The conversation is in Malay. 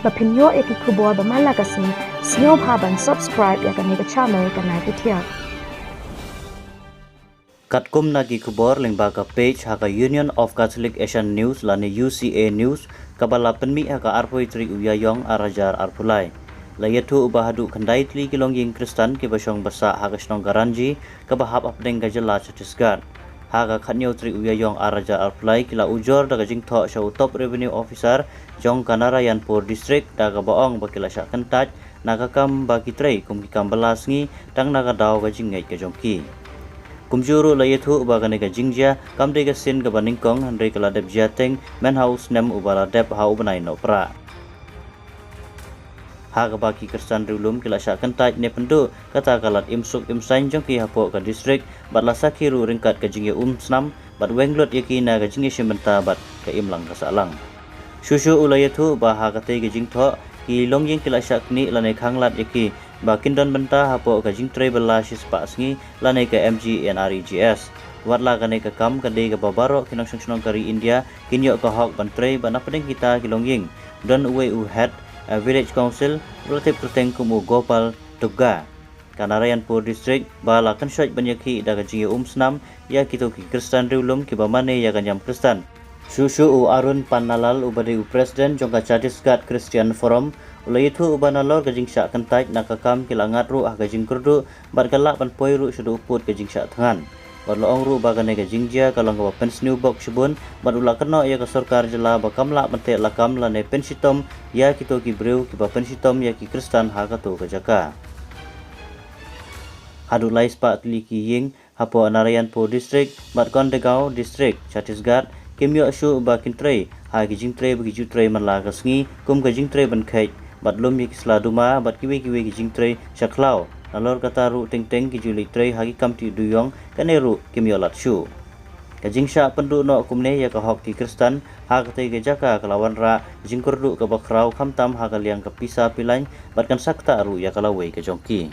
Bapinyo ikikubor bamalagasin, sinyo haban subscribe ya kanega channel kanai kutiak. Katkum nagi kubor lengbaga page haka Union of Catholic Asian News lani UCA News kabala penmi haka arpoi tri uyayong arajar arpulai. Layatu ubahadu kandai tli kilongying Kristan kibasong basa haka snong garanji kabahap apdeng gajala Chhattisgarh. Haka khanyo tri uyayong arajar arpulai kila ujor daga jingtho show top revenue officer jong Kanarayanpur district daga baong bakila syak kentaj nakakam baki trai kumkikam belas ngi tang nakadaw gajingai kajongki. Kumjuru layathu ubagane ka jingja kamde ka sin ka baningkong handre kala deb jateng men house nem ubala deb ha ubanai no pra ha ka baki Kristan rilum kila syak kentaj ne pendu kata kalat imsuk imsain jongki hapo ka district batla sakiru ringkat ka jingye snam bat wenglot yaki na ka jingye simenta bat ka imlang ka salang shushu ulayathu ba ha ka te ka jingtho ki longyeng kila syak ni lane khanglat yaki Bakindon benta hapo ka jingtre bela sispa sngi lane ka MGNREGS watla kane ka kam kade ka babaro kinong sungsunong kari India kinyo ka hok bantre bana pedeng kita kilongying don uwe u head village council relative proteng kumu Gopal Tugga Kanarayanpur district bala kan syaj banyaki daga jingi snam ya kito ki Kristan rilum ki bamane ya kanyam Kristan Shushu u Arun Pannalal ubade u president jongka Chhattisgarh Christian Forum Ulayithu ubanalor gajing syak kentaj nakakam kilangat ru ah gajing kurdu bat galak pan poi ru sudu uput gajing syak tangan bat loong ru bagane gajing jia kalong ka pensniu bok subun bat ula keno ya ka sarkar jela bakam lak mate lakam lane pensitom ya kito ki breu ki ba pensitom ya ki Kristan ha ka tu ka jaka hadu lais pa tli ki ying hapo Narayanpur district bat Kondegao district Chhattisgarh kimyo shu ba kintre ha gajing tre bagi jutre man la ka sngi kum gajing tre ban khai bat lum yik sladuma bat kiwe ki jingtre shaklau nalor kata ru teng ki juli tre hagi kamti duyong kaneru kimyolat shu kajingsha pendu no kumne ya ka hok ki Kristan ha kate ge jaka kalawan ra jingkurdu ka bakrau khamtam ha kaliang ka pisa pilain bat kan sakta ru ya kalawei ka jongki